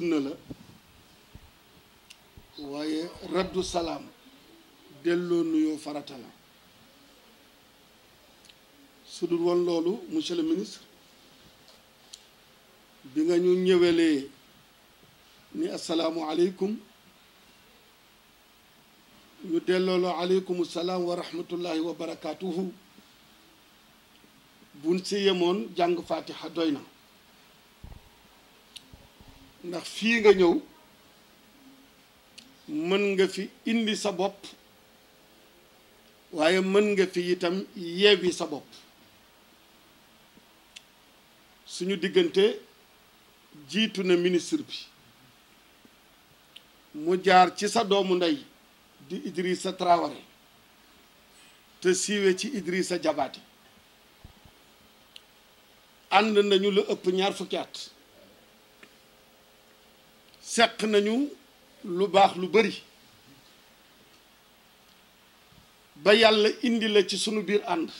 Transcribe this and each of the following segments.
sunna la waaye raddu salaam delloo nuyoo farata la su dul woon loolu monsieur le ministre bi nga ñu ñëwelee ni asalaamu aleykum ñu dellooloo aleykum salaam wa rahmatullahi wa barakaatuhu buñ si yemoon jàng fatiha doy na ndax fii nga ñëw mën nga fi indi sa bopp waaye mën nga fi itam yeewi sa bopp suñu diggante jiitu na ministre bi mu jaar ci sa doomu ndey di Idrissa Traoré te siiwe ci Idrissa Jabaate ànd nañu lu ëpp ñaar fukki at seq nañu lu baax lu bari ba yàlla indi la ci sunu biir ànd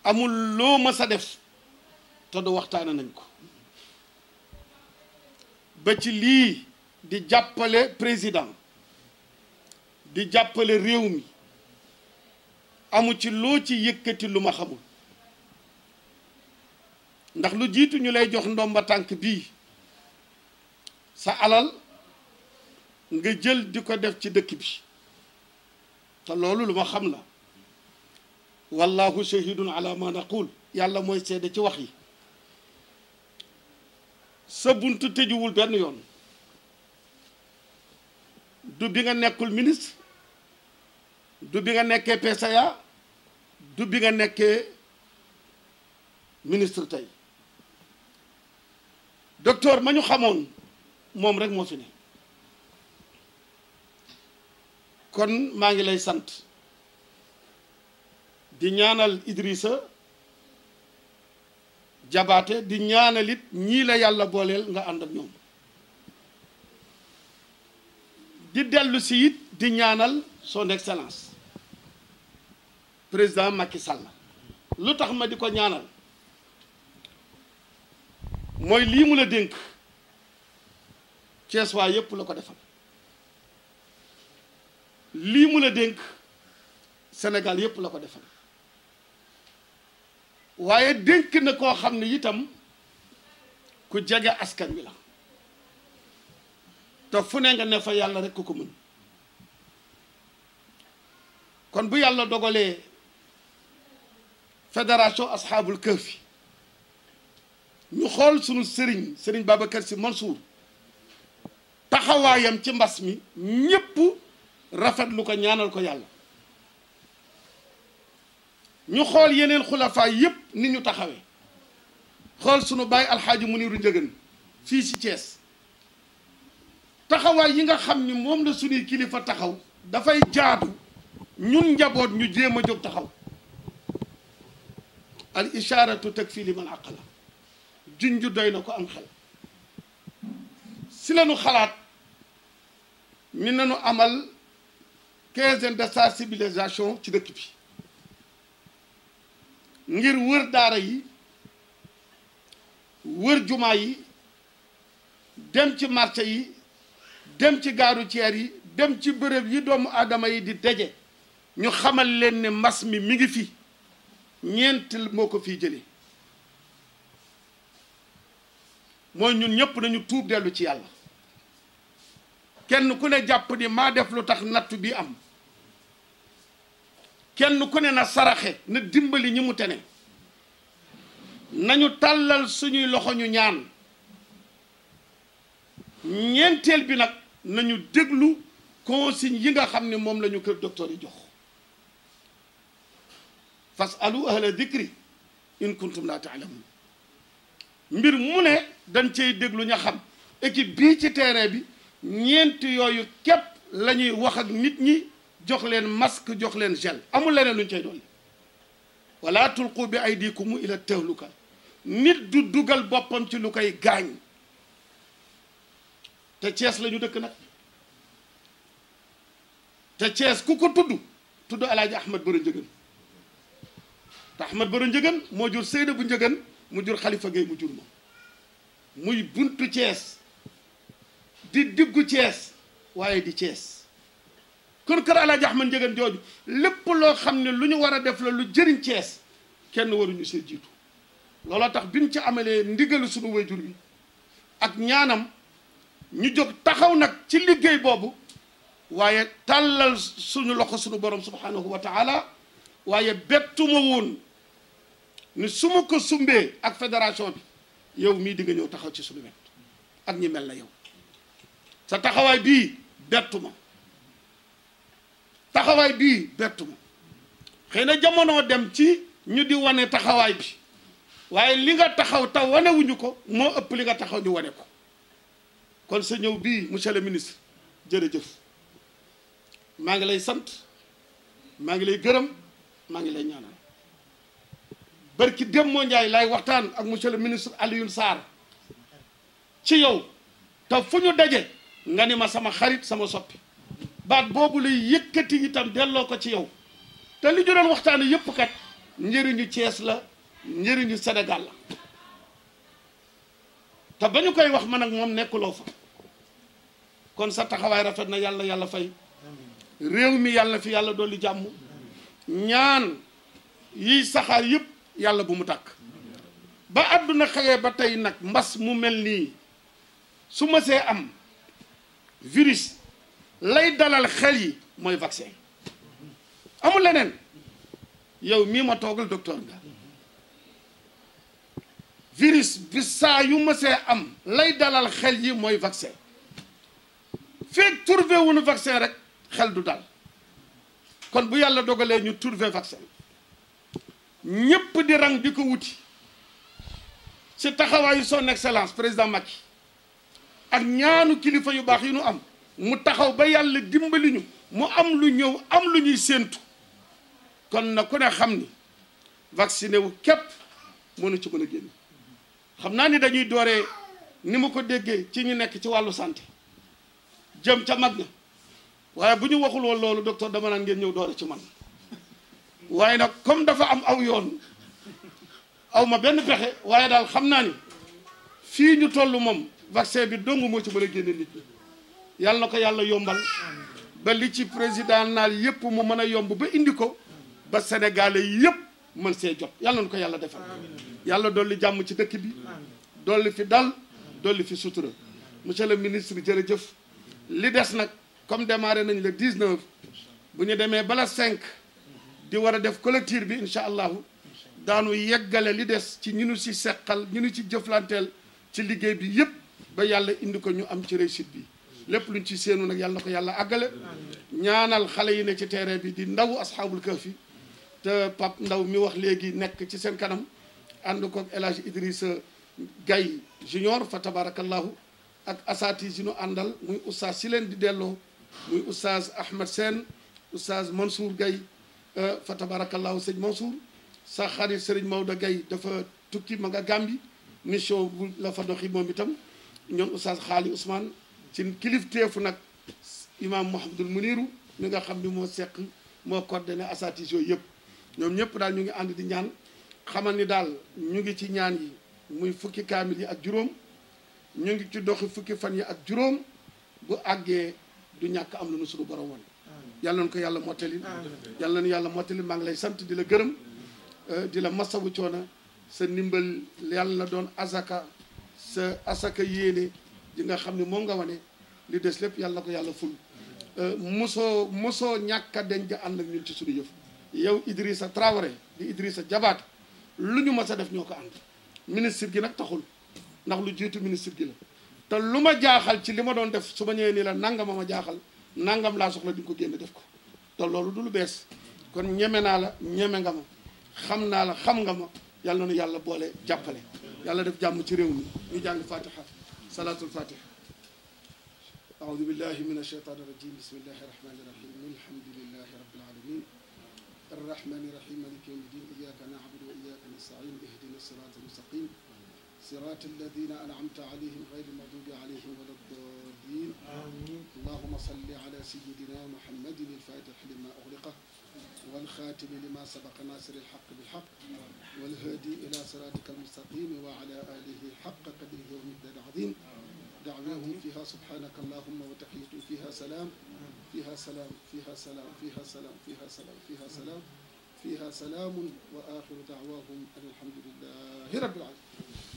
amul loo mës a def te du waxtaane nañ ko ba ci lii di jàppale président di jàppale réew mi amu ci loo ci yëkkati lu ma xamul ndax lu jiitu ñu lay jox ndomba tànk bii sa alal nga jël di ko def ci dëkk bi te loolu lu ma xam la wallahu shahidun ala ma naqul yàlla mooy seede ci wax yi sa buntu tëjuwul benn yoon du bi nga nekkul ministre du bi nga nekkee PCA du bi nga nekkee ministre tey docteur ma ñu xamoon moom rek moo fi ne kon maa ngi lay sant di ñaanal Idrissa Jabaate di ñaanal it ñii la yàlla booleel nga ànd ak ñoom di dellu si it di ñaanal son excellence président Macky Sall lu tax ma di ko ñaanal mooy lii mu la dénk Cees waa yépp la ko defal lii mu la dénk Sénégal yépp la ko defal waaye dénk na koo xam ne itam ku jege askan wi la te fu ne nga ne fa yàlla rek ku ko mën kon bu yàlla dogalee fédération asxaabul kahfi ñu xool sunu sëriñ Babacar Sy Mansour taxawaayam ci mbas mi ñépp rafetlu ko ñaanal ko yàlla ñu xool yeneen xulafaay yépp ni ñu taxawee xool sunu baay alxaaji Muniru Njëgën fii ci Thiès taxawaay yi nga xam ni moom la suñuy kilifa taxaw dafay jaadu ñun njaboot ñu jéem a jóg taxaw al isharatu takfi liman aqala junju doy na ko am xel si lañu xalaat ni nañu amal quinzaine de sensibilisation ci dëkk bi ngir wër daara yi wër jumaa yi dem ci marché yi dem ci gaaru ceer yi dem ci bërëb yi doomu aadama yi di daje ñu xamal leen ne mbas mi mi ngi fi ñeent moo ko fii jëlee mooy ñun ñëpp nañu tuub dellu ci yàlla kenn ku ne jàpp ni maa def lu tax nattu bi am kenn ku ne na saraxe na dimbali ñi mu tene nañu tàllal suñuy loxo ñu ñaan ñeenteel bi nag nañu déglu consigne yi nga xam ne moom la ñu kër docteur yi jox fasalu ahla dikri in kuntum la taalamun mbir mu ne dañ cey déglu ña xam équipe bii ci terrain bi ñeent yooyu képp la ñuy wax ak nit ñi jox leen masque jox leen gel amul leneen lu ñu cay dolli wala tulqu bi aydikum ila tahluka nit du dugal boppam ci lu koy gaañ te Cees la ñu dëkk nag te Cees ku ko tudd alaaji Ahmad Baro Njëgën te Ahmad Baro Njëgën moo jur Seyda bu Njëgën mu jur Khalifa Gueye mu jur ma muy buntu Thiès di diggu Thiès waaye di Thiès kon kër Alaaji Ahmad Ndiéguène jooju lépp loo xam ne lu ñu war a def la lu jëriñ Thiès kenn waruñu see jiitu looloo tax bi ñu ci amalee ndigalu suñu wayjur wi ak ñaanam ñu jóg taxaw nag ci liggéey boobu waaye tàllal suñu loxo suñu borom subhanahu wa taala waaye bettuma woon ni su ma ko sumbee ak fédération bi yow mii di nga ñëw taxaw ci suñu wet ak ñi mel na yow sa taxawaay bii bettuma taxawaay bii bettuma xëy na jamono dem ci ñu di wane taxawaay bi waaye li nga taxaw te wanewuñu ko moo ëpp li nga taxaw ñu wane ko kon sa ñëw bii monsieur le ministre jërëjëf maa ngi lay sant maa ngi lay gërëm maa ngi lay ñaanal barki dem moo Njaay lay waxtaan ak monsieur le ministre Alioune Sarr ci yow te fu ñu daje nga ni ma sama xarit sama soppi baat boobu lay yëkkati itam delloo ko ci yow te li ñu doon waxtaan yëpp kat njëriñu Thiès la njëriñu Sénégal la te ba ñu koy wax man ak moom nekkuloo fa kon sa taxawaay rafet na yàlla yàlla fay réew mi yàlla fi yàlla dolli jàmm ñaan yiy saxaar yëpp yàlla bu mu tàkk ba àdduna xewee ba tey nag mbas mu mel nii su ma see am virus lay dalal xel yi mooy vaccin amul leneen yow mii ma toogal docteur nga virus bi saa yu ma see am lay dalal xel yi mooy vaccin feeg trouvé wuñu vaccin rek xel du dal kon bu yàlla dogalee ñu trouvé vaccin ñépp di rang di ko wuti ci taxawaayu son excellence président Macky ak ñaanu kilifa yu baax yi nu am mu taxaw ba yàlla dimbali ñu mu am lu ñëw am lu ñuy séentu kon na ku ne xam ni vacciné wu képp mënu ci mën a génn xam naa ni dañuy dooree ni ma ko déggee ci ñu nekk ci wàllu santé jëm ca mag na waaye bu ñu waxul woon loolu docteur dama naan ngeen ñëw doore ci man waaye nag comme dafa am aw yoon aw ma benn pexe waaye daal xam naa ni fii ñu toll moom vaccin bi dong moo ci mën a génne nit ñi yàlla na ko yàlla yombal ba li ci président naal yëpp mu mën a yomb ba indi ko ba sénégalais yëpp mën see jot yàlla na ko yàlla defal yàlla dolli jàmm ci dëkk bi dolli fi dal dolli fi sutura monsieur le ministre jërëjëf li des nag comme démarré nañ le 19 bu ñu demee bala 5 di war a def collectif bi incha allahu daanu yeggale li des ci ñu nu si seqal ñu nu ci jëflanteel ci liggéey bi yëpp ba yàlla indi ko ñu am ci réussite bi lépp luñ ci séenu nag yàlla na ko yàlla àggale ñaanal xale yi ne ci terrain bi di ndaw asxaabul kahfi te Pape Ndaw mi wax léegi nekk ci seen kanam ànd koog El Hadj Idrissa Gaye junior fa tabarakallahu ak asaati si nu àndal muy oustaz si leen di delloo muy oustaz Ahmed Sène oustaz Mansour Gaye fa tabarakallahu sëñ Mansour sa xarit Serigne Maodo Gaye dafa tukki ma nga Gàmbi mission bu la fa doxi moom itam ñoom oustaz Xaali Ousmane ci kilifteefu nag imam Mouhamadul Muniru mi nga xam ni moo seq moo coordonné asaati yooyu yëpp ñoom ñëpp daal ñu ngi ànd di ñaan xamal ni daal ñu ngi ci ñaan yi muy fukki kaamil yi ak juróom ñu ngi ci doxi fukki fan yi ak juróom bu àggee du ñàkk am lu nu suñu borom woon yàlla na ko yàlla mottali yàlla na yàlla mottali maa ngi lay sant di la gërëm di la masawu coono sa ndimbal yàlla doon asaka sa asaka yéene di nga xam ne moom nga wane li des lépp yàlla na ko yàlla ful mosoo ñàkk a denc ànd ak ñun ci suñu yëf yow Idrissa Traoré di Idrissa Jabaate lu ñu mës a def ñoo ko ànd ministre gi nag taxul ndax lu jiitu ministre gi la te lu ma jaaxal ci li ma doon def su ma ñëwee nii la nangam ma jaaxal nangam laa soxla di ko génn def ko te loolu du lu bees kon ñeme naa la ñeme nga ma xam naa la xam nga ma yàlla na yàlla boole jàppale yàlla def jàmm ci réew mi ñu jàng fatiha salaatul fatiha aoudu billahi min ashaytani irajim bismillahi irrahmani irrahim alhamdulilahi rabbil alamin الرحمن الرحيم مالك يوم الدين إياك نعبد وإياك نستعين اهدنا الصراط المستقيم صراط الذين أنعمت عليهم غير المغضوب عليهم ولا الضالين آمين اللهم صل على سيدنا محمد الفاتح لما أغلق والخاتم لما سبق ناصر الحق بالحق والهادي إلى صراطك المستقيم وعلى آله حق قدره ومقداره العظيم دعواهم فيها سبحانك اللهم وتحية فيها سلام فيها سلام فيها سلام فيها سلام فيها سلام فيها سلام فيها سلام وآخر دعواهم أن الحمد لله رب العالمين.